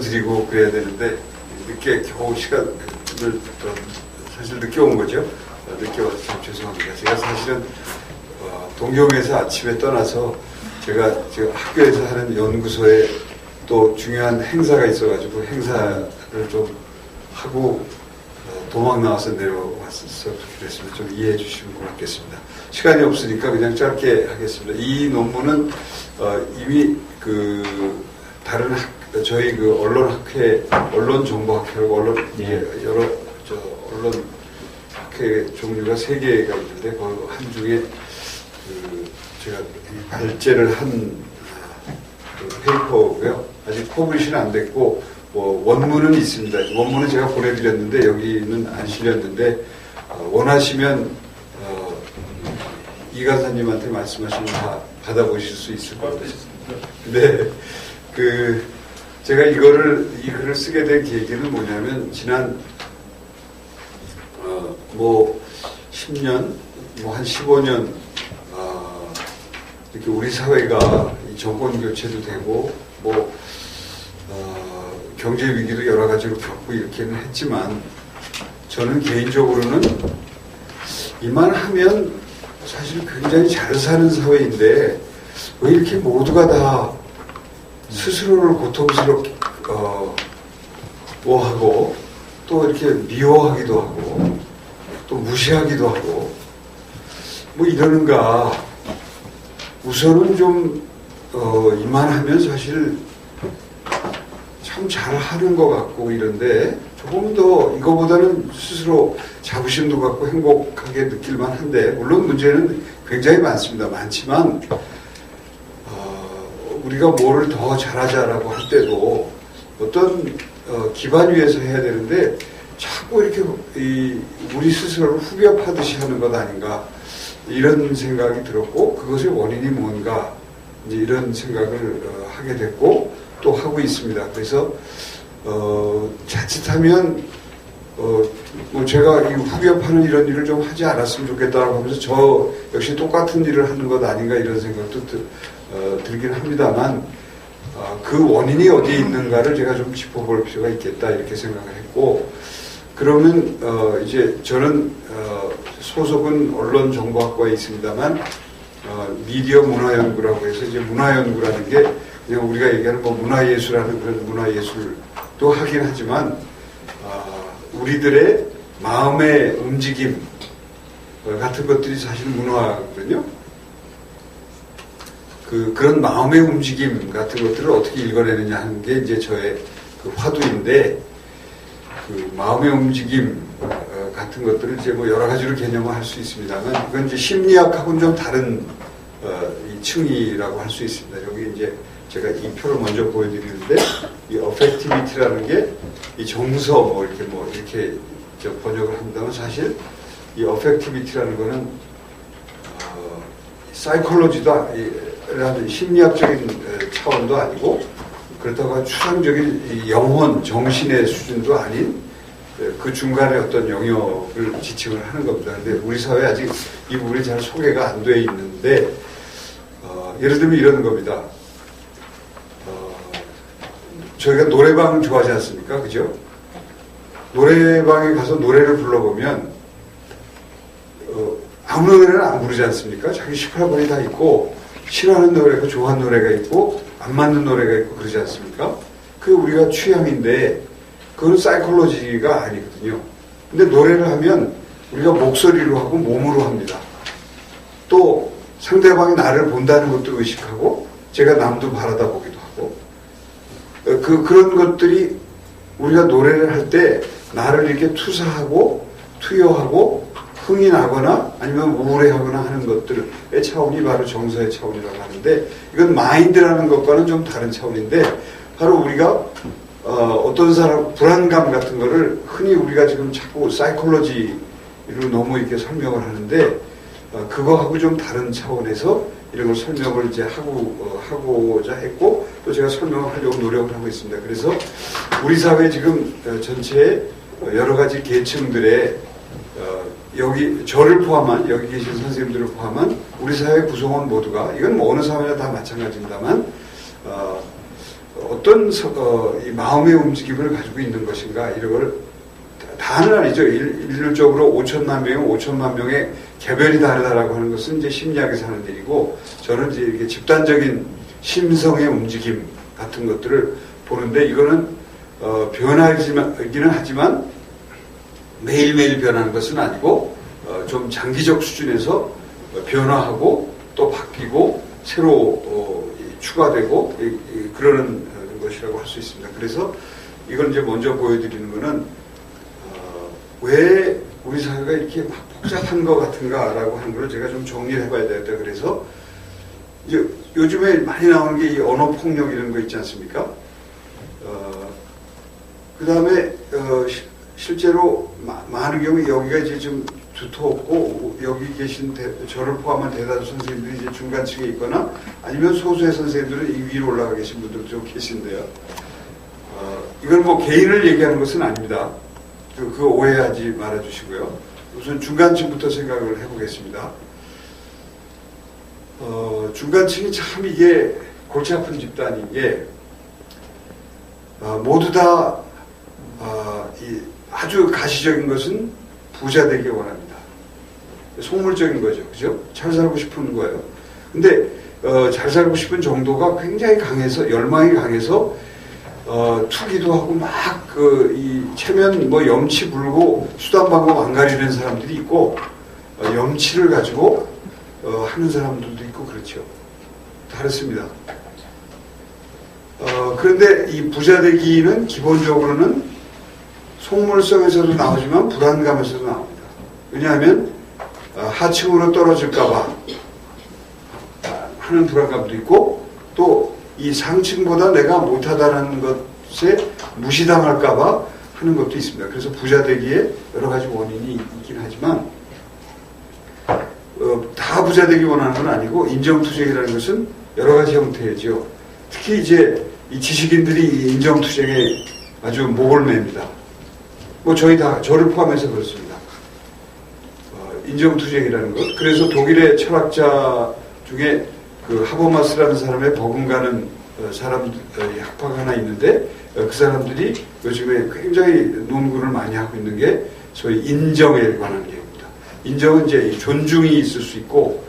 드리고 그래야 되는데 늦게 겨우 시간을 사실 늦게 온 거죠. 늦게 와서 참 죄송합니다. 제가 사실은 동경에서 아침에 떠나서 제가 지금 학교에서 하는 연구소에 또 중요한 행사가 있어가지고 행사를 좀 하고 도망 나와서 내려왔어서 그랬으면 좀 이해해 주시면 고맙겠습니다. 시간이 없으니까 그냥 짧게 하겠습니다. 이 논문은 이미 다른 저희 언론학회, 언론정보학회라고 여러 언론학회 종류가 3개가 있는데 그 한 중에 제가 발제를 한 페이퍼고요. 아직 퍼블리시는 안 됐고 원문은 있습니다. 원문은 제가 보내드렸는데 여기는 안 실렸는데 원하시면 이 간사님한테 말씀하시면 다 받아보실 수 있을 겁니다. 네, 제가 이 글을 쓰게 된 계기는 뭐냐면 지난 10년, 한 15년 이렇게 우리 사회가 정권 교체도 되고 경제 위기도 여러 가지로 겪고 이렇게는 했지만 저는 개인적으로는 이만하면 사실 굉장히 잘 사는 사회인데 왜 이렇게 모두가 다 스스로를 고통스럽게 하고 또 이렇게 미워하기도 하고 또 무시하기도 하고 이러는가. 우선은 좀 이만하면 사실 참 잘하는 것 같고 이런데 조금 더 이거보다는 스스로 자부심도 갖고 행복하게 느낄만 한데 물론 문제는 굉장히 많습니다. 많지만 우리가 뭐를 더 잘하자라고 할 때도 어떤 기반 위에서 해야 되는데 자꾸 이렇게 우리 스스로를 후벼파듯이 하는 것 아닌가 이런 생각이 들었고 그것의 원인이 뭔가 이제 이런 생각을 하게 됐고 또 하고 있습니다. 그래서 자칫하면 제가 이 후벼파는 이런 일을 좀 하지 않았으면 좋겠다고 하면서 저 역시 똑같은 일을 하는 것 아닌가 이런 생각도 들긴 합니다만 그 원인이 어디에 있는가를 제가 좀 짚어볼 필요가 있겠다 이렇게 생각을 했고 그러면 이제 저는 소속은 언론정보학과에 있습니다만 미디어 문화연구라고 해서 이제 문화연구라는 게 그냥 우리가 얘기하는 문화예술하는 그런 문화예술도 하긴 하지만 우리들의 마음의 움직임 같은 것들이 사실 문화거든요. 그런 마음의 움직임 같은 것들을 어떻게 읽어내느냐 하는 게 이제 저의 화두인데 마음의 움직임 같은 것들을 이제 여러 가지로 개념을 할 수 있습니다만 그건 이제 심리학하고는 좀 다른 이 층이라고 할 수 있습니다. 여기 이제 제가 이 표를 먼저 보여드리는데 이 어펙티비티라는 게 이 정서 이렇게 번역을 합니다만 사실 이 어펙티비티라는 거는 사이콜로지도 라는 심리학적인 차원도 아니고 그렇다고 추상적인 영혼, 정신의 수준도 아닌 그 중간에 어떤 영역을 지칭을 하는 겁니다. 근데 우리 사회에 아직 이 부분이 잘 소개가 안 돼 있는데 예를 들면 이런 겁니다. 저희가 노래방 좋아하지 않습니까? 그죠? 노래방에 가서 노래를 불러보면 아무 노래는 안 부르지 않습니까? 자기 18번이 다 있고 싫어하는 노래가 있고 좋아하는 노래가 있고 안 맞는 노래가 있고 그러지 않습니까? 그게 우리가 취향인데 그건 사이콜로지가 아니거든요. 근데 노래를 하면 우리가 목소리로 하고 몸으로 합니다. 또 상대방이 나를 본다는 것도 의식하고 제가 남도 바라다 보기도 하고 그런 것들이 우리가 노래를 할 때 나를 이렇게 투사하고 투여하고 흥이 나거나 아니면 우울해하거나 하는 것들의 차원이 바로 정서의 차원이라고 하는데 이건 마인드라는 것과는 좀 다른 차원인데 바로 우리가 어떤 사람 불안감 같은 거를 흔히 우리가 지금 자꾸 사이콜로지로 너무 이렇게 설명을 하는데 그거하고 좀 다른 차원에서 이런 걸 설명을 이제 하고자 했고 또 제가 설명을 하려고 노력을 하고 있습니다. 그래서 우리 사회 지금 전체에 여러 가지 계층들의 여기 저를 포함한 여기 계신 선생님들을 포함한 우리 사회 구성원 모두가 이건 어느 사회나 다 마찬가지입니다만 어떤 이 마음의 움직임을 가지고 있는 것인가 이런 걸 다는 아니죠. 일률적으로 5천만 명, 5천만 명의 개별이 다르다라고 하는 것은 이제 심리학에서 하는 일이고 저는 이제 이렇게 집단적인 심성의 움직임 같은 것들을 보는데 이거는 변하기는 하지만 매일매일 변하는 것은 아니고 좀 장기적 수준에서 변화하고 또 바뀌고 새로 추가되고 그러는 것이라고 할 수 있습니다. 그래서 이걸 이제 먼저 보여드리는 것은 왜 우리 사회가 이렇게 막 복잡한 것 같은가라고 하는 걸 제가 좀 정리를 해봐야 되겠다. 그래서 이제 요즘에 많이 나오는 게 이 언어 폭력 이런 거 있지 않습니까? 그 다음에 실제로 많은 경우에 여기가 이제 좀 두터웠고 여기 계신 저를 포함한 대다수 선생님들이 이제 중간층에 있거나 아니면 소수의 선생님들은 이 위로 올라가 계신 분들도 좀 계신데요. 이건 뭐 개인을 얘기하는 것은 아닙니다. 그거 오해하지 말아주시고요. 우선 중간층부터 생각을 해보겠습니다. 중간층이 참 이게 골치 아픈 집단인 게 모두 다 아주 가시적인 것은 부자 되기 원합니다. 속물적인 거죠. 그죠? 잘 살고 싶은 거예요. 근데 잘 살고 싶은 정도가 굉장히 강해서 열망이 강해서 투기도 하고 막 이 체면 뭐 염치 불고 수단 방법 안 가리는 사람들이 있고 염치를 가지고 하는 사람들도 있고 그렇죠. 다르습니다. 그런데 이 부자 되기는 기본적으로는 속물성에서도 나오지만 불안감에서도 나옵니다. 왜냐하면 하층으로 떨어질까봐 하는 불안감도 있고 또 이 상층보다 내가 못하다는 것에 무시당할까봐 하는 것도 있습니다. 그래서 부자 되기에 여러 가지 원인이 있긴 하지만 다 부자 되기 원하는 건 아니고 인정투쟁이라는 것은 여러 가지 형태죠. 특히 이제 이 지식인들이 이 인정투쟁에 아주 목을 맵니다. 뭐 저희 다 저를 포함해서 그렇습니다. 인정투쟁이라는 것. 그래서 독일의 철학자 중에 그 하버마스라는 사람의 버금가는 사람 학파가 하나 있는데 그 사람들이 요즘에 굉장히 논문을 많이 하고 있는 게 소위 인정에 관한 게입니다. 인정은 이제 존중이 있을 수 있고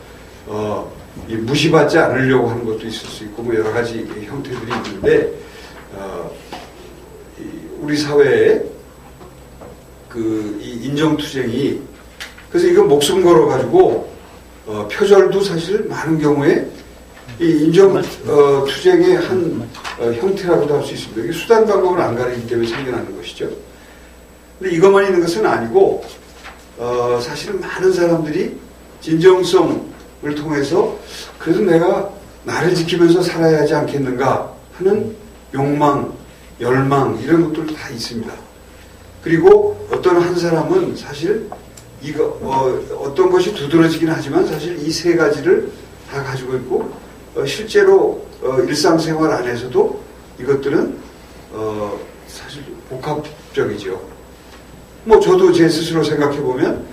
이 무시받지 않으려고 하는 것도 있을 수 있고 뭐 여러 가지 형태들이 있는데 우리 사회에 이 인정투쟁이 그래서 이거 목숨 걸어가지고 표절도 사실 많은 경우에 이 인정투쟁의 한 형태라고도 할 수 있습니다. 이게 수단 방법을 안 가리기 때문에 생겨나는 것이죠. 근데 이것만 있는 것은 아니고 사실은 많은 사람들이 진정성을 통해서 그래도 내가 나를 지키면서 살아야 하지 않겠는가 하는 욕망, 열망 이런 것들도 다 있습니다. 그리고 어떤 한 사람은 사실 어떤 것이 두드러지긴 하지만 사실 이 세 가지를 다 가지고 있고 실제로 일상생활 안에서도 이것들은 사실 복합적이죠. 뭐 저도 제 스스로 생각해 보면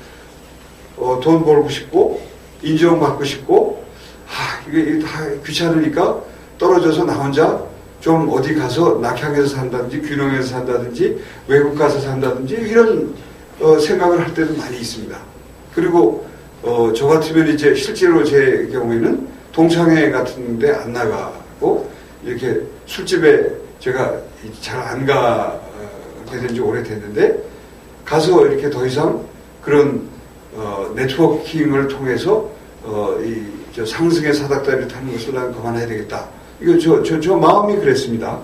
돈 벌고 싶고 인정받고 싶고 이게 다 귀찮으니까 떨어져서 나 혼자 좀 어디 가서 낙향에서 산다든지 귀농에서 산다든지 외국 가서 산다든지 이런 생각을 할 때도 많이 있습니다. 그리고 저 같으면 이제 실제로 제 경우에는 동창회 같은 데 안 나가고 이렇게 술집에 제가 잘 안 가게 된 지 오래됐는데 가서 이렇게 더 이상 그런 네트워킹을 통해서 저 상승의 사닥다리를 타는 것을 난 그만해야 되겠다. 이거 저 마음이 그랬습니다.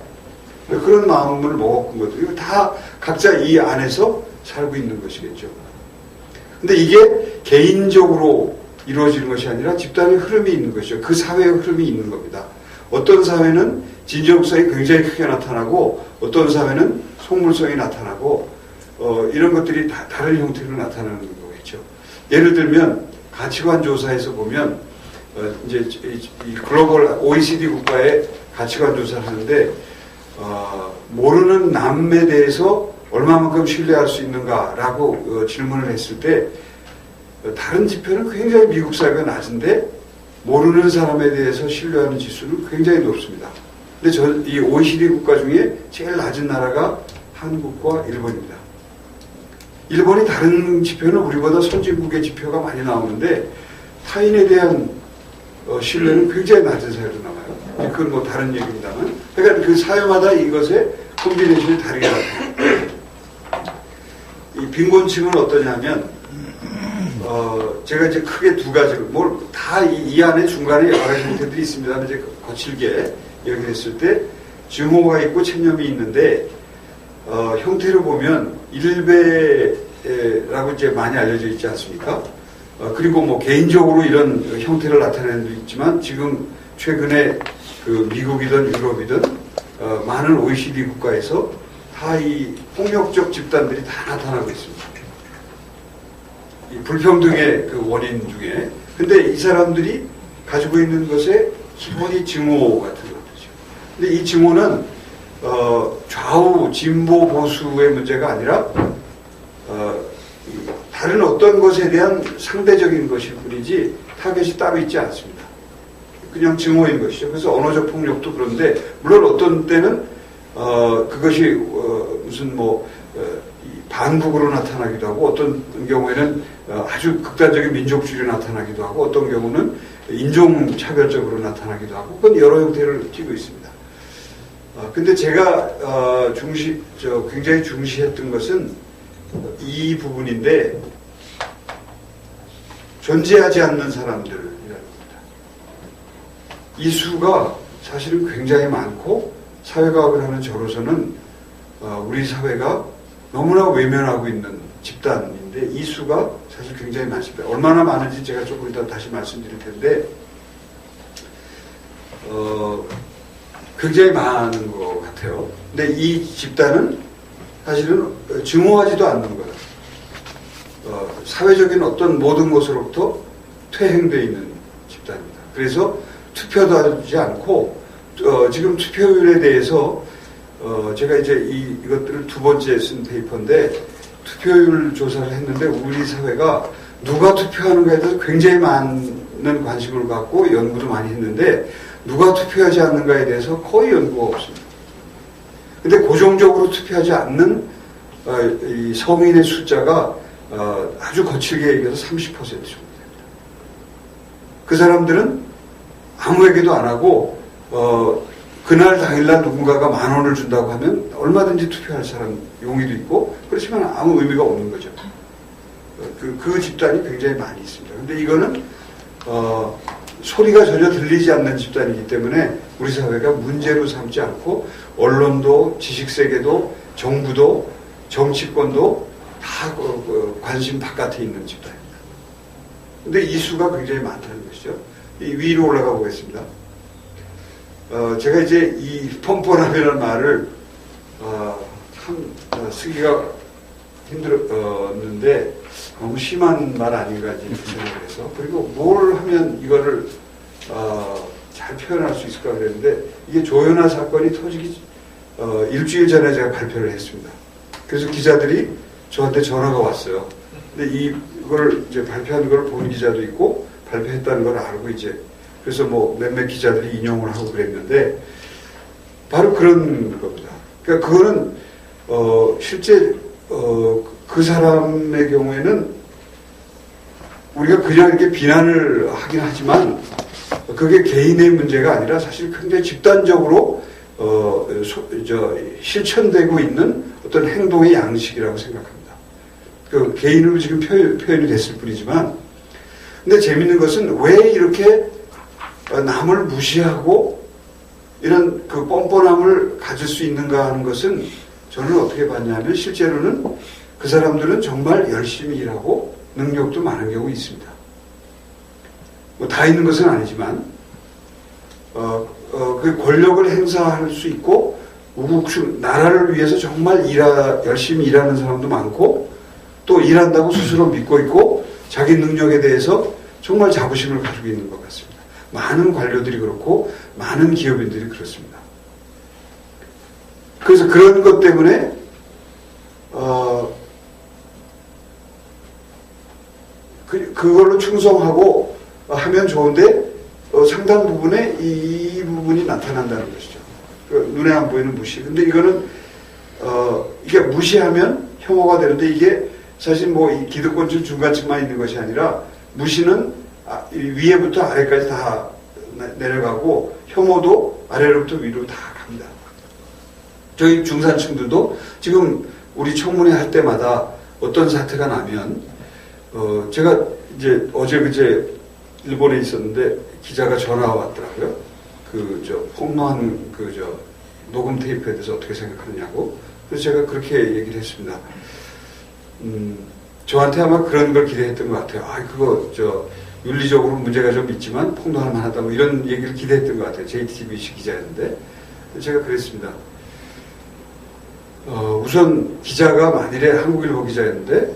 그런 마음을 먹었던 것도 이거 다 각자 이 안에서 살고 있는 것이겠죠. 근데 이게 개인적으로 이루어지는 것이 아니라 집단의 흐름이 있는 것이죠. 그 사회의 흐름이 있는 겁니다. 어떤 사회는 진정성이 굉장히 크게 나타나고 어떤 사회는 속물성이 나타나고 이런 것들이 다 다른 형태로 나타나는 거겠죠. 예를 들면 가치관 조사에서 보면 이제 이 글로벌 OECD 국가의 가치관 조사를 하는데 모르는 남에 대해서 얼마만큼 신뢰할 수 있는가라고 질문을 했을 때 다른 지표는 굉장히 미국 사회가 낮은데 모르는 사람에 대해서 신뢰하는 지수는 굉장히 높습니다. 근데 이 OECD 국가 중에 제일 낮은 나라가 한국과 일본입니다. 일본이 다른 지표는 우리보다 선진국의 지표가 많이 나오는데 타인에 대한 신뢰는 굉장히 낮은 사회로 나와요. 그건 뭐 다른 얘기입니다만. 그러니까 그 사회마다 이것의 콤비네이션이 다르게 나타나요. 이 빈곤층은 어떠냐면, 제가 이제 크게 두 가지, 다 이 안에 중간에 여러 가지 형태들이 있습니다. 이제 거칠게 얘기했을 때, 증오가 있고 체념이 있는데, 형태를 보면 일베라고 이제 많이 알려져 있지 않습니까? 그리고 뭐 개인적으로 이런 형태를 나타내는 데 있지만 지금 최근에 그 미국이든 유럽이든 많은 OECD 국가에서 다 이 폭력적 집단들이 다 나타나고 있습니다. 이 불평등의 그 원인 중에. 근데 이 사람들이 가지고 있는 것에 기본이 증오 같은 것이죠. 근데 이 증오는 좌우, 진보, 보수의 문제가 아니라 다른 어떤 것에 대한 상대적인 것일 뿐이지 타겟이 따로 있지 않습니다. 그냥 증오인 것이죠. 그래서 언어적 폭력도 그런데 물론 어떤 때는 그것이 무슨 반국으로 나타나기도 하고 어떤 경우에는 아주 극단적인 민족주의로 나타나기도 하고 어떤 경우는 인종차별적으로 나타나기도 하고 그건 여러 형태를 띠고 있습니다. 근데 제가 굉장히 중시했던 것은 이 부분인데 존재하지 않는 사람들이라는 겁니다. 이 수가 사실은 굉장히 많고 사회과학을 하는 저로서는 우리 사회가 너무나 외면하고 있는 집단인데 이 수가 사실 굉장히 많습니다. 얼마나 많은지 제가 조금 이따 다시 말씀드릴 텐데 굉장히 많은 것 같아요. 근데 이 집단은 사실은 증오하지도 않는 거예요. 사회적인 어떤 모든 것으로부터 퇴행되어 있는 집단입니다. 그래서 투표도 하지 않고 지금 투표율에 대해서 제가 이제 이것들을 두 번째 쓴 페이퍼인데 투표율 조사를 했는데 우리 사회가 누가 투표하는가에 대해서 굉장히 많은 관심을 갖고 연구도 많이 했는데 누가 투표하지 않는가에 대해서 거의 연구가 없습니다. 근데 고정적으로 투표하지 않는 이 성인의 숫자가 아주 거칠게 얘기해서 30% 정도 됩니다. 그 사람들은 아무에게도 안 하고 그날 당일날 누군가가 10,000원을 준다고 하면 얼마든지 투표할 사람 용의도 있고 그렇지만 아무 의미가 없는 거죠. 그 집단이 굉장히 많이 있습니다. 근데 이거는 소리가 전혀 들리지 않는 집단이기 때문에 우리 사회가 문제로 삼지 않고 언론도 지식세계도 정부도 정치권도 다 관심 바깥에 있는 집단입니다. 근데 이 수가 굉장히 많다는 것이죠. 위로 올라가 보겠습니다. 제가 이제 이 뻔뻔함이라는 말을 참 쓰기가 힘들었는데 너무 심한 말 아닌가 이렇게 생각을 해서 그리고 뭘 하면 이거를 잘 표현할 수 있을까 그랬는데 이게 조현아 사건이 터지기 일주일 전에 제가 발표를 했습니다. 그래서 기자들이 저한테 전화가 왔어요. 근데 이걸 이제 발표한 걸 본 기자도 있고 발표했다는 걸 알고 이제 그래서 뭐 몇몇 기자들이 인용을 하고 그랬는데 바로 그런 겁니다. 그러니까 그거는 실제 그 사람의 경우에는 우리가 그냥 이렇게 비난을 하긴 하지만 그게 개인의 문제가 아니라 사실 굉장히 집단적으로 실천되고 있는 어떤 행동의 양식이라고 생각합니다. 그 개인으로 지금 표현이 됐을 뿐이지만 근데 재밌는 것은 왜 이렇게 남을 무시하고 이런 그 뻔뻔함을 가질 수 있는가 하는 것은 저는 어떻게 봤냐면 실제로는 그 사람들은 정말 열심히 일하고 능력도 많은 경우 있습니다. 뭐 다 있는 것은 아니지만 그 권력을 행사할 수 있고 나라를 위해서 정말 열심히 일하는 사람도 많고 또 일한다고 스스로 믿고 있고 자기 능력에 대해서 정말 자부심을 가지고 있는 것 같습니다. 많은 관료들이 그렇고 많은 기업인들이 그렇습니다. 그래서 그런 것 때문에 그걸로 충성하고 하면 좋은데 상당 부분에 이 부분이 나타난다는 것이죠. 그 눈에 안 보이는 무시. 근데 이거는 이게 무시하면 혐오가 되는데 이게 사실 뭐 이 기득권층 중간층만 있는 것이 아니라 무시는 위에부터 아래까지 다 내려가고 혐오도 아래로부터 위로 다 갑니다. 저희 중산층들도 지금 우리 청문회 할 때마다 어떤 사태가 나면 제가 이제 어제 그제 일본에 있었는데 기자가 전화가 왔더라고요. 폭로한 녹음 테이프에 대해서 어떻게 생각하느냐고. 그래서 제가 그렇게 얘기를 했습니다. 저한테 아마 그런 걸 기대했던 것 같아요. 그거 윤리적으로 문제가 좀 있지만 폭로할 만하다 뭐 이런 얘기를 기대했던 것 같아요. JTBC 기자였는데 제가 그랬습니다. 우선 기자가 만일에 한국일보 기자였는데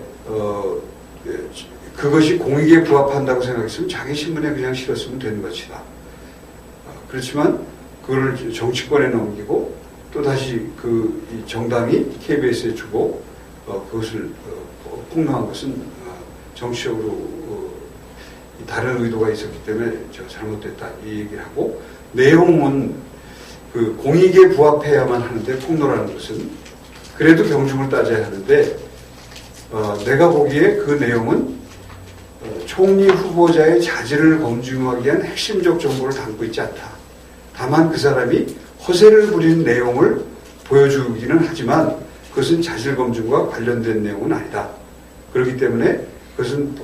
그것이 공익에 부합한다고 생각했으면 자기 신문에 그냥 실었으면 되는 것이다. 그렇지만 그걸 정치권에 넘기고 또 다시 이 정당이 KBS에 주고 그것을 폭로한 것은 정치적으로 다른 의도가 있었기 때문에 잘못됐다 이 얘기를 하고, 내용은 그 공익에 부합해야만 하는데 폭로라는 것은 그래도 경중을 따져야 하는데 내가 보기에 그 내용은 총리 후보자의 자질을 검증하기 위한 핵심적 정보를 담고 있지 않다. 다만 그 사람이 허세를 부리는 내용을 보여주기는 하지만 그것은 자질 검증과 관련된 내용은 아니다. 그렇기 때문에 그것은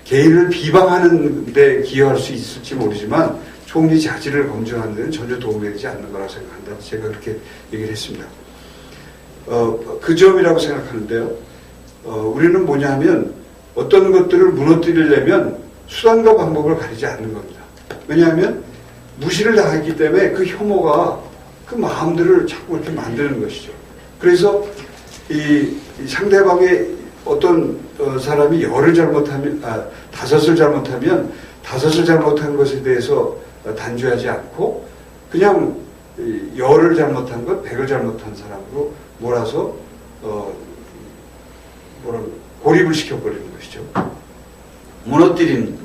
개인을 비방하는 데 기여할 수 있을지 모르지만 총리 자질을 검증하는 데는 전혀 도움이 되지 않는 거라고 생각한다. 제가 그렇게 얘기를 했습니다. 그 점이라고 생각하는데요. 우리는 뭐냐면 어떤 것들을 무너뜨리려면 수단과 방법을 가리지 않는 겁니다. 왜냐하면 무시를 당했기 때문에 그 혐오가 그 마음들을 자꾸 이렇게 만드는 것이죠. 그래서 이 상대방의 어떤 사람이 열을 잘못하면, 다섯을 잘못하면 다섯을 잘못한 것에 대해서 단죄하지 않고 그냥 열을 잘못한 것, 백을 잘못한 사람으로 몰아서 고립을 시켜버리는 것이죠. 무너뜨리는 것.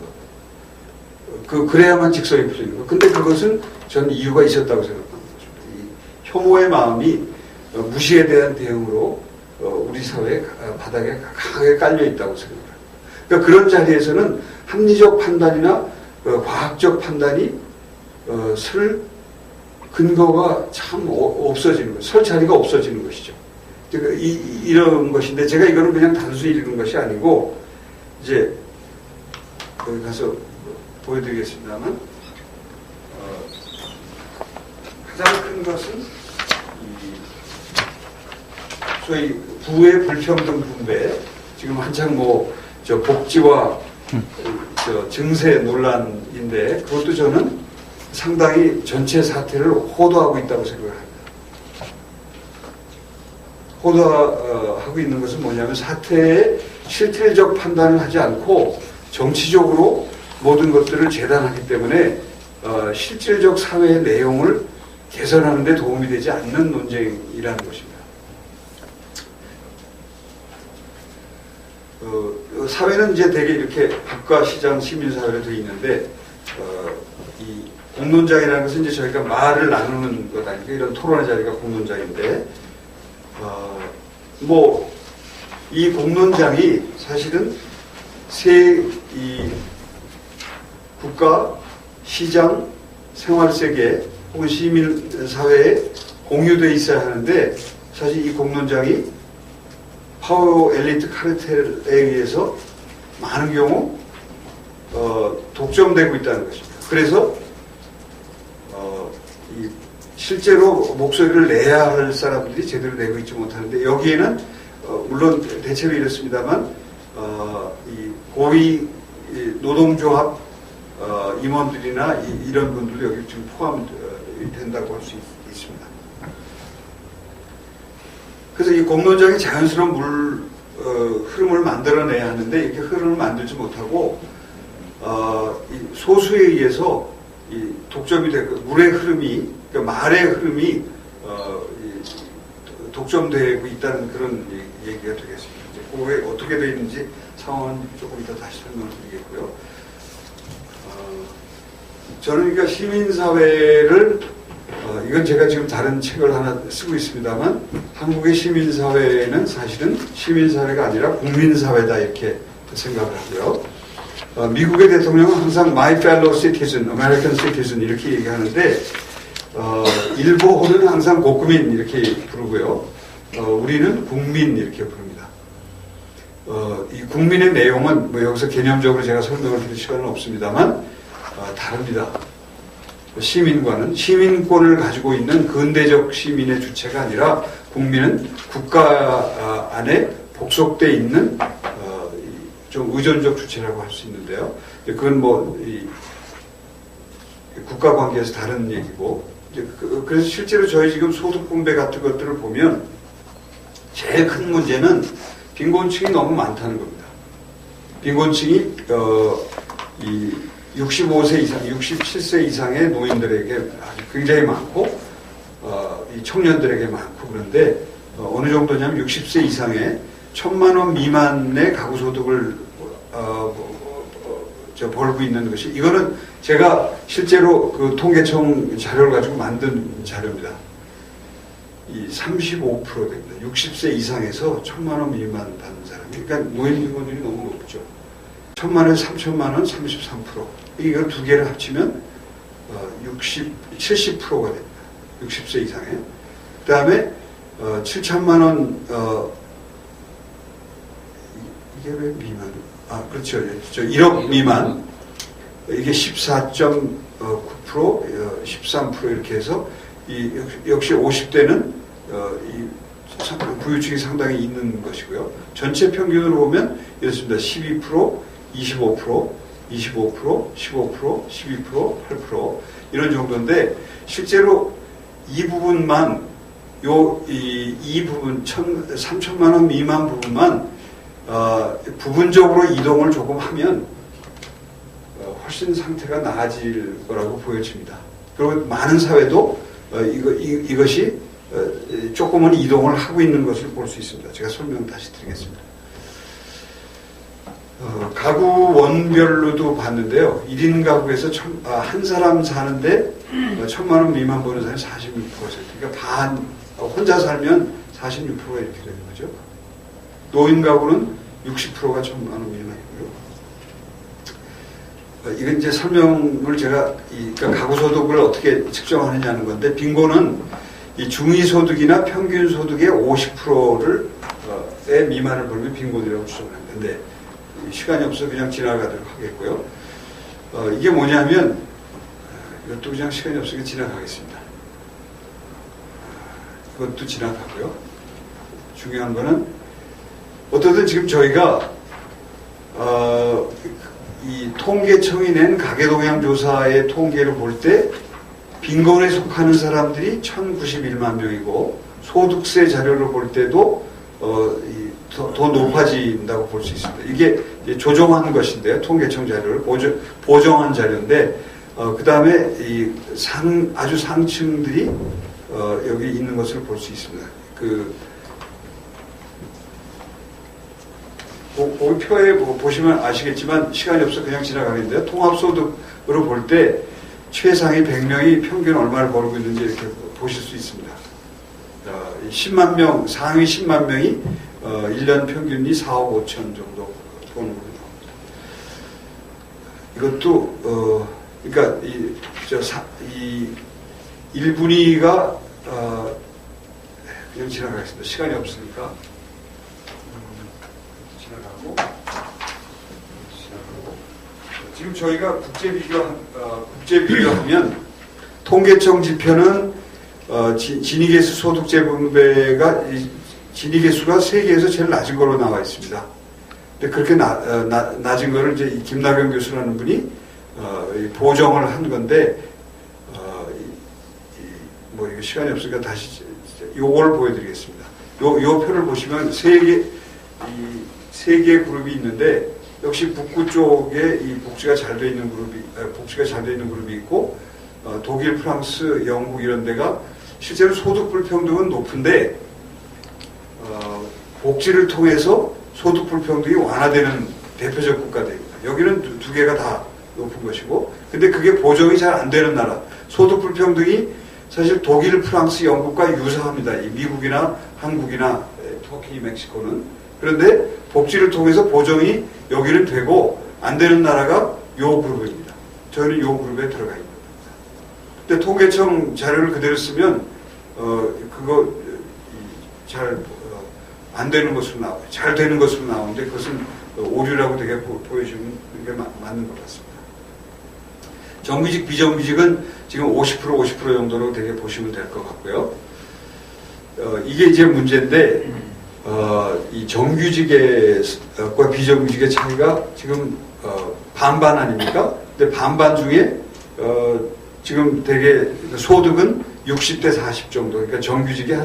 그래야만 직성이 풀리는 것. 근데 그것은 저는 이유가 있었다고 생각합니다. 이 혐오의 마음이 무시에 대한 대응으로 우리 사회 바닥에 강하게 깔려 있다고 생각합니다. 그러니까 그런 자리에서는 합리적 판단이나 과학적 판단이 설 근거가 참 없어지는 것, 설 자리가 없어지는 것이죠. 이런 것인데 제가 이거는 그냥 단순히 읽은 것이 아니고 이제 거기 가서 보여드리겠습니다만 가장 큰 것은 소위 부의 불평등 분배, 지금 한창 복지와 증세 논란인데 그것도 저는 상당히 전체 사태를 호도하고 있다고 생각합니다. 호도하고 있는 것은 뭐냐면 사태의 실질적 판단을 하지 않고 정치적으로 모든 것들을 재단하기 때문에 실질적 사회의 내용을 개선하는 데 도움이 되지 않는 논쟁이라는 것입니다. 사회는 이제 되게 이렇게 국가, 시장, 시민사회로 되어 있는데 이 공론장이라는 것은 이제 저희가 말을 나누는 것 아니까 이런 토론의 자리가 공론장인데 이 공론장이 사실은 이 국가, 시장, 생활세계 혹은 시민사회에 공유되어 있어야 하는데 사실 이 공론장이 파워 엘리트 카르텔에 의해서 많은 경우 독점되고 있다는 것입니다. 그래서 실제로 목소리를 내야 할 사람들이 제대로 내고 있지 못하는데 여기에는 물론 대체로 이렇습니다만 이 고위 노동조합 임원들이나 이런 분들도 여기 지금 포함된다고 할 수 있습니다. 그래서 이 공론장이 자연스러운 흐름을 만들어내야 하는데 이렇게 흐름을 만들지 못하고 이 소수에 의해서 이 독점이 되고 물의 흐름이, 그러니까 말의 흐름이 독점되고 있다는 그런 얘기가 되겠습니다. 이제 그게 어떻게 되어 있는지 상황은 조금 이따 다시 설명을 드리겠고요. 저는 그러니까 시민사회를 이건 제가 지금 다른 책을 하나 쓰고 있습니다만 한국의 시민사회는 사실은 시민사회가 아니라 국민사회다 이렇게 생각을 하고요. 미국의 대통령은 항상 My fellow citizen, American citizen 이렇게 얘기하는데 일본은 항상国民이렇게 부르고요. 우리는 국민 이렇게 부릅니다. 이 국민의 내용은 뭐 여기서 개념적으로 제가 설명을 드릴 시간은 없습니다만 다릅니다. 시민과는 시민권을 가지고 있는 근대적 시민의 주체가 아니라 국민은 국가 안에 복속돼 있는 좀 의존적 주체라고 할 수 있는데요. 그건 뭐 국가 관계에서 다른 얘기고 그래서 실제로 저희 지금 소득 분배 같은 것들을 보면 제일 큰 문제는 빈곤층이 너무 많다는 겁니다. 빈곤층이 65세 이상, 67세 이상의 노인들에게 아주 굉장히 많고, 이 청년들에게 많고, 그런데, 어느 정도냐면 60세 이상의 1,000만 원 미만의 가구소득을, 벌고 있는 것이, 이거는 제가 실제로 그 통계청 자료를 가지고 만든 자료입니다. 이 35% 됩니다. 60세 이상에서 1,000만 원 미만 받는 사람이, 그러니까 노인 빈곤율이 너무 높죠. 1,000만 원에서 3,000만 원, 33%. 이걸 두 개를 합치면 70%가 됩니다. 60세 이상에. 그 다음에 7천만 원, 이게 왜 미만? 그렇죠. 1억 미만. 이게 14.9%, 13% 이렇게 해서 역시 50대는 부유층이 상당히 있는 것이고요. 전체 평균으로 보면 이렇습니다. 12%, 25%, 15%, 15%, 12%, 8% 이런 정도인데 실제로 이 부분만 이 부분 3천만 원 미만 부분만 부분적으로 이동을 조금 하면 훨씬 상태가 나아질 거라고 보여집니다. 그리고 많은 사회도 이것이 조금은 이동을 하고 있는 것을 볼 수 있습니다. 제가 설명 다시 드리겠습니다. 가구 원별로도 봤는데요. 1인 가구에서 한 사람 사는데 1,000만 원 미만 버는 사람이 46%. 그러니까 반, 혼자 살면 46%가 이렇게 되는 거죠. 노인 가구는 60%가 1,000만 원 미만이고요. 이건 이제 설명을 제가, 그러니까 가구 소득을 어떻게 측정하느냐는 건데, 빈곤은 이 중위소득이나 평균소득의 50%의 미만을 벌면 빈곤이라고 추정을 합니다. 근데 시간이 없어서 그냥 지나가도록 하겠고요. 이게 뭐냐면, 이것도 그냥 시간이 없으니까 지나가겠습니다. 이것도 지나가고요. 중요한 거는, 어떻든 지금 저희가, 이 통계청이 낸 가계동향조사의 통계를 볼 때, 빈곤에 속하는 사람들이 1,091만 명이고, 소득세 자료를 볼 때도, 더 높아진다고 볼 수 있습니다. 이게 조정한 것인데요. 통계청 자료를 보정한 자료인데, 그 다음에 아주 상층들이 여기 있는 것을 볼 수 있습니다. 그 표에 보시면 아시겠지만 시간이 없어 그냥 지나가는데요. 통합소득으로 볼 때 최상위 100명이 평균 얼마를 벌고 있는지 이렇게 보실 수 있습니다. 10만 명, 상위 10만 명이 1년 평균이 4억 5천 정도 버는 걸로 나옵니다. 이것도 그러니까 이 1분위가 그냥 지나가겠습니다. 시간이 없으니까 지나가고 지금 저희가 국제 비교하면 통계청 지표는 진위계수 소득재 분배가 진위계수가 세계에서 제일 낮은 걸로 나와 있습니다. 근데 그렇게 낮은 거를 이제 김나경 교수라는 분이 보정을 한 건데 뭐 이거 시간이 없으니까 다시 요걸 보여드리겠습니다. 요 표를 보시면 세 개의 그룹이 있는데 역시 북구 쪽에 이 복지가 잘 돼 있는 그룹이 있고 독일, 프랑스, 영국 이런 데가 실제로 소득 불평등은 높은데 복지를 통해서 소득 불평등이 완화되는 대표적 국가들입니다. 여기는 두 개가 다 높은 것이고, 근데 그게 보정이 잘 안 되는 나라, 소득 불평등이 사실 독일, 프랑스, 영국과 유사합니다. 이 미국이나 한국이나 터키, 멕시코는. 그런데 복지를 통해서 보정이 여기는 되고 안 되는 나라가 요 그룹입니다. 저희는 요 그룹에 들어가 있는 겁니다. 근데 통계청 자료를 그대로 쓰면 그거 잘 안 되는 것으로 나와요. 잘 되는 것으로 나오는데 그것은 오류라고 되게 보여주는 게 맞는 것 같습니다. 정규직, 비정규직은 지금 50% 정도로 되게 보시면 될 것 같고요. 이게 이제 문제인데, 이 정규직과 비정규직의 차이가 지금 반반 아닙니까? 근데 반반 중에 지금 되게 소득은 60대 40 정도, 그러니까 정규직이 한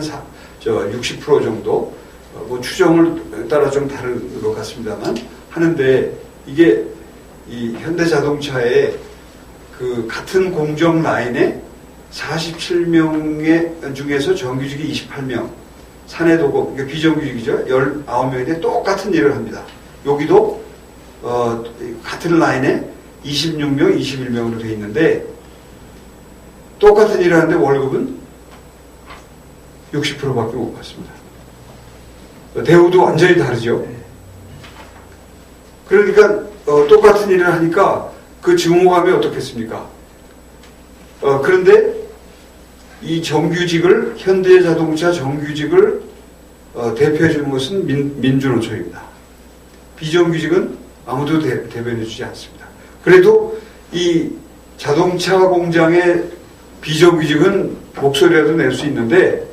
60% 정도, 뭐 추정을 따라 좀 다른 것 같습니다만 하는데, 이게 이 현대자동차의 그 같은 공정 라인에 47명의 중에서 정규직이 28명, 사내도급, 그러니까 비정규직이죠. 19명인데 똑같은 일을 합니다. 여기도 같은 라인에 26명, 21명으로 되어 있는데 똑같은 일을 하는데 월급은 60%밖에 못 받습니다. 대우도 완전히 다르죠. 그러니까 똑같은 일을 하니까 그 증오감이 어떻겠습니까? 그런데 이 정규직을, 현대자동차 정규직을 대표해 주는 것은 민주노총입니다. 비정규직은 아무도 대변해 주지 않습니다. 그래도 이 자동차 공장의 비정규직은 목소리라도 낼 수 있는데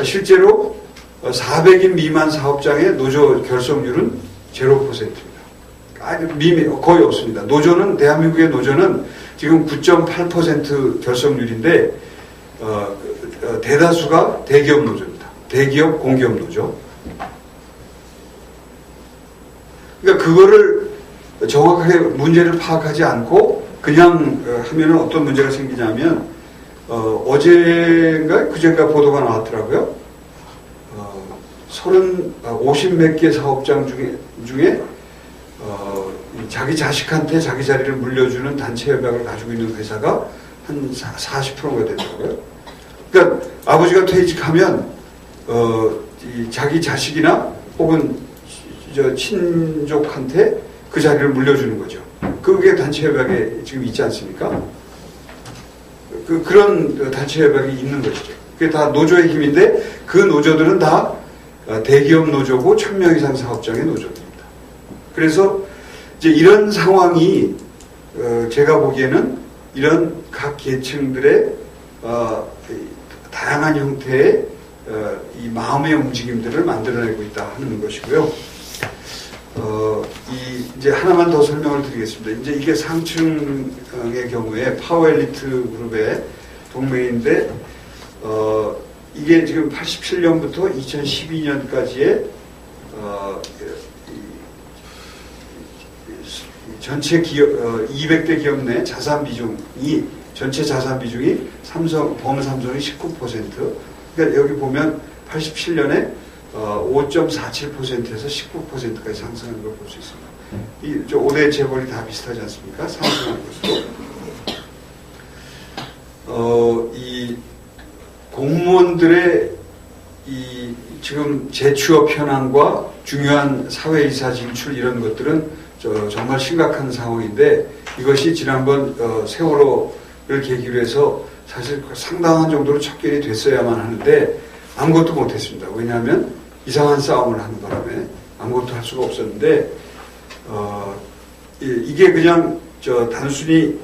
실제로 400인 미만 사업장의 노조 결성률은 0%입니다. 거의 없습니다. 노조는, 대한민국의 노조는 지금 9.8% 결성률인데 대다수가 대기업 노조입니다. 대기업, 공기업 노조. 그러니까 그거를 정확하게 문제를 파악하지 않고 그냥 하면 어떤 문제가 생기냐면 어제인가 그제인가 보도가 나왔더라고요. 50몇 개 사업장 중에 자기 자식한테 자기 자리를 물려주는 단체 협약을 가지고 있는 회사가 한 40%가 되더라고요. 그러니까 아버지가 퇴직하면 자기 자식이나 혹은 친족한테 그 자리를 물려주는 거죠. 그게 단체 협약에 지금 있지 않습니까? 그런 단체 협약이 있는 것이죠. 그게 다 노조의 힘인데 그 노조들은 다 대기업 노조고 1000명 이상 사업장의 노조입니다. 그래서 이제 이런 상황이 제가 보기에는 이런 각 계층들의 다양한 형태의 이 마음의 움직임들을 만들어내고 있다 하는 것이고요. 이제 하나만 더 설명을 드리겠습니다. 이제 이게 상층의 경우에 파워엘리트 그룹의 동맹인데 이게 지금 87년부터 2012년까지의 전체 기업 200대 기업 내 자산 비중이 전체 자산 비중이 범삼성이 19%. 그러니까 여기 보면 87년에 5.47%에서 19%까지 상승하는 걸 볼 수 있습니다. 이 5대 재벌이 다 비슷하지 않습니까? 상승하는 것으로. 이 공무원들의 이 지금 재취업 현황과 중요한 사회이사 진출 이런 것들은 정말 심각한 상황인데 이것이 지난번 세월호를 계기로 해서 사실 상당한 정도로 척결이 됐어야만 하는데 아무것도 못했습니다. 왜냐하면 이상한 싸움을 하는 바람에 아무것도 할 수가 없었는데 이게 그냥 단순히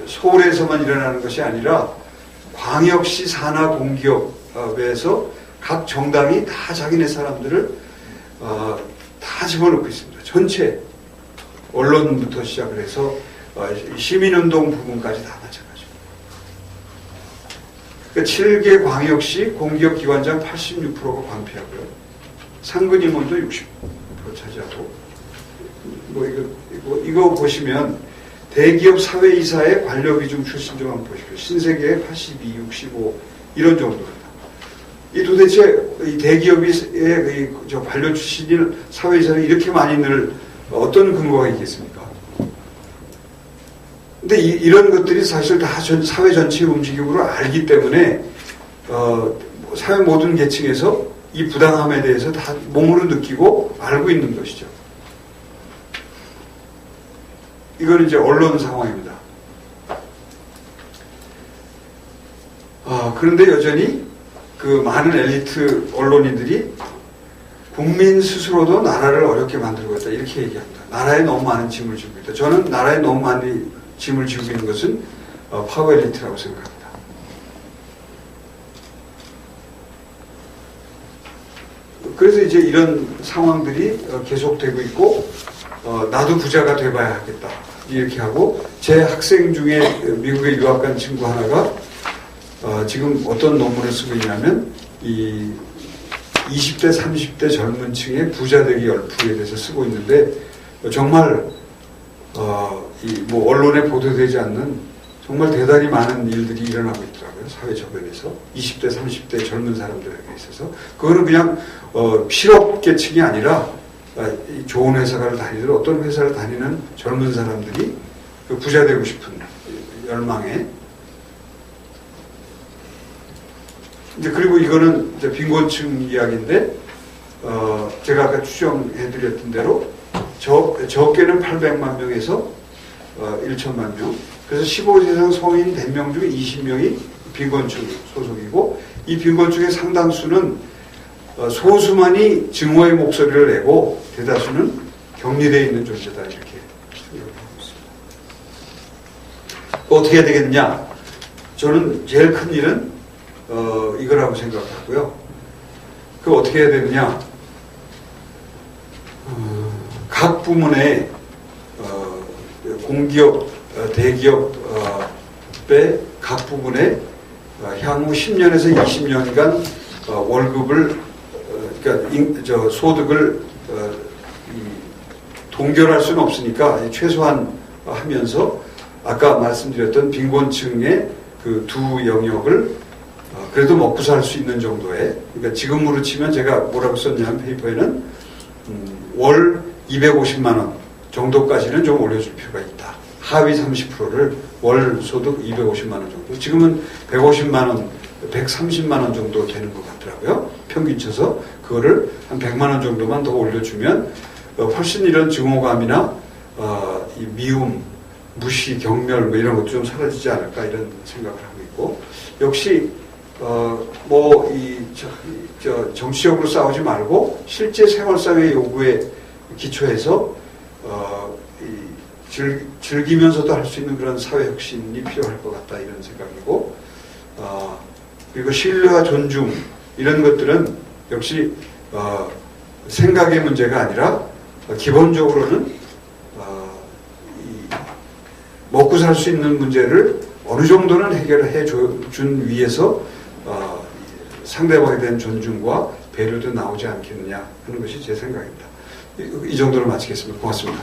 서울에서만 일어나는 것이 아니라 광역시 산하 공기업에서 각 정당이 다 자기네 사람들을 다 집어넣고 있습니다. 전체 언론부터 시작을 해서 시민운동 부분까지 다 마찬가지입니다. 그러니까 7개 광역시 공기업 기관장 86%가 광피하고요. 상근임원도 60% 차지하고 이거 보시면 대기업 사회이사의 관료비중 출신 좀 한번 보십시오. 신세계의 82, 65 이런 정도입니다. 이 도대체 이 대기업의 관료 출신인 사회이사를 이렇게 많이 늘 어떤 근거가 있겠습니까? 근데 이런 것들이 사실 다 사회 전체의 움직임으로 알기 때문에 사회 모든 계층에서 이 부당함에 대해서 다 몸으로 느끼고 알고 있는 것이죠. 이거는 이제 언론 상황입니다. 그런데 여전히 그 많은 엘리트 언론인들이 국민 스스로도 나라를 어렵게 만들고 있다 이렇게 얘기합니다. 나라에 너무 많은 짐을 지고 있다. 저는 나라에 너무 많은 짐을 지고 있는 것은 파워 엘리트라고 생각합니다. 그래서 이제 이런 상황들이 계속되고 있고 나도 부자가 돼봐야 하겠다 이렇게 하고, 제 학생 중에 미국에 유학 간 친구 하나가 지금 어떤 논문을 쓰고 있냐면 이 20대 30대 젊은 층의 부자 되기 열풍에 대해서 쓰고 있는데, 정말 뭐 언론에 보도되지 않는 정말 대단히 많은 일들이 일어나고 있더라고요. 사회 저변에서 20대 30대 젊은 사람들에게 있어서. 그거는 그냥 실업계층이 아니라 좋은 회사를 다니든 어떤 회사를 다니는 젊은 사람들이 그 부자 되고 싶은 열망에, 이제 그리고 이거는 이제 빈곤층 이야기인데, 제가 아까 추정해드렸던 대로 적게는 800만 명에서 1천만 명. 그래서 15세 이상 성인 100명 중에 20명이 빈곤층 소속이고, 이 빈곤층의 상당수는 소수만이 증오의 목소리를 내고 대다수는 격리되어 있는 존재다 이렇게 생각하고 있습니다. 어떻게 해야 되겠느냐? 저는 제일 큰 일은 이거라고 생각하고요. 그 어떻게 해야 되느냐? 각 부문의 공기업, 대기업의 각 부분에 향후 10년에서 20년간 월급을, 그러니까 소득을 동결할 수는 없으니까 최소한 하면서 아까 말씀드렸던 빈곤층의 그 두 영역을 그래도 먹고 살 수 있는 정도의, 그러니까 지금으로 치면 제가 뭐라고 썼냐면 페이퍼에는 월 250만 원 정도까지는 좀 올려줄 필요가 있다. 하위 30%를 월 소득 250만 원 정도. 지금은 150만 원, 130만 원 정도 되는 것 같더라고요. 평균 쳐서 그거를 한 100만 원 정도만 더 올려주면 훨씬 이런 증오감이나 이 미움, 무시, 경멸 뭐 이런 것도 좀 사라지지 않을까 이런 생각을 하고 있고, 역시 정치적으로 싸우지 말고 실제 생활상의 요구에 기초해서 즐기면서도 할 수 있는 그런 사회 혁신이 필요할 것 같다 이런 생각이고, 그리고 신뢰와 존중 이런 것들은 역시 생각의 문제가 아니라 기본적으로는 먹고 살 수 있는 문제를 어느 정도는 해결해 준 위에서 상대방에 대한 존중과 배려도 나오지 않겠느냐 하는 것이 제 생각입니다. 이 정도로 마치겠습니다. 고맙습니다.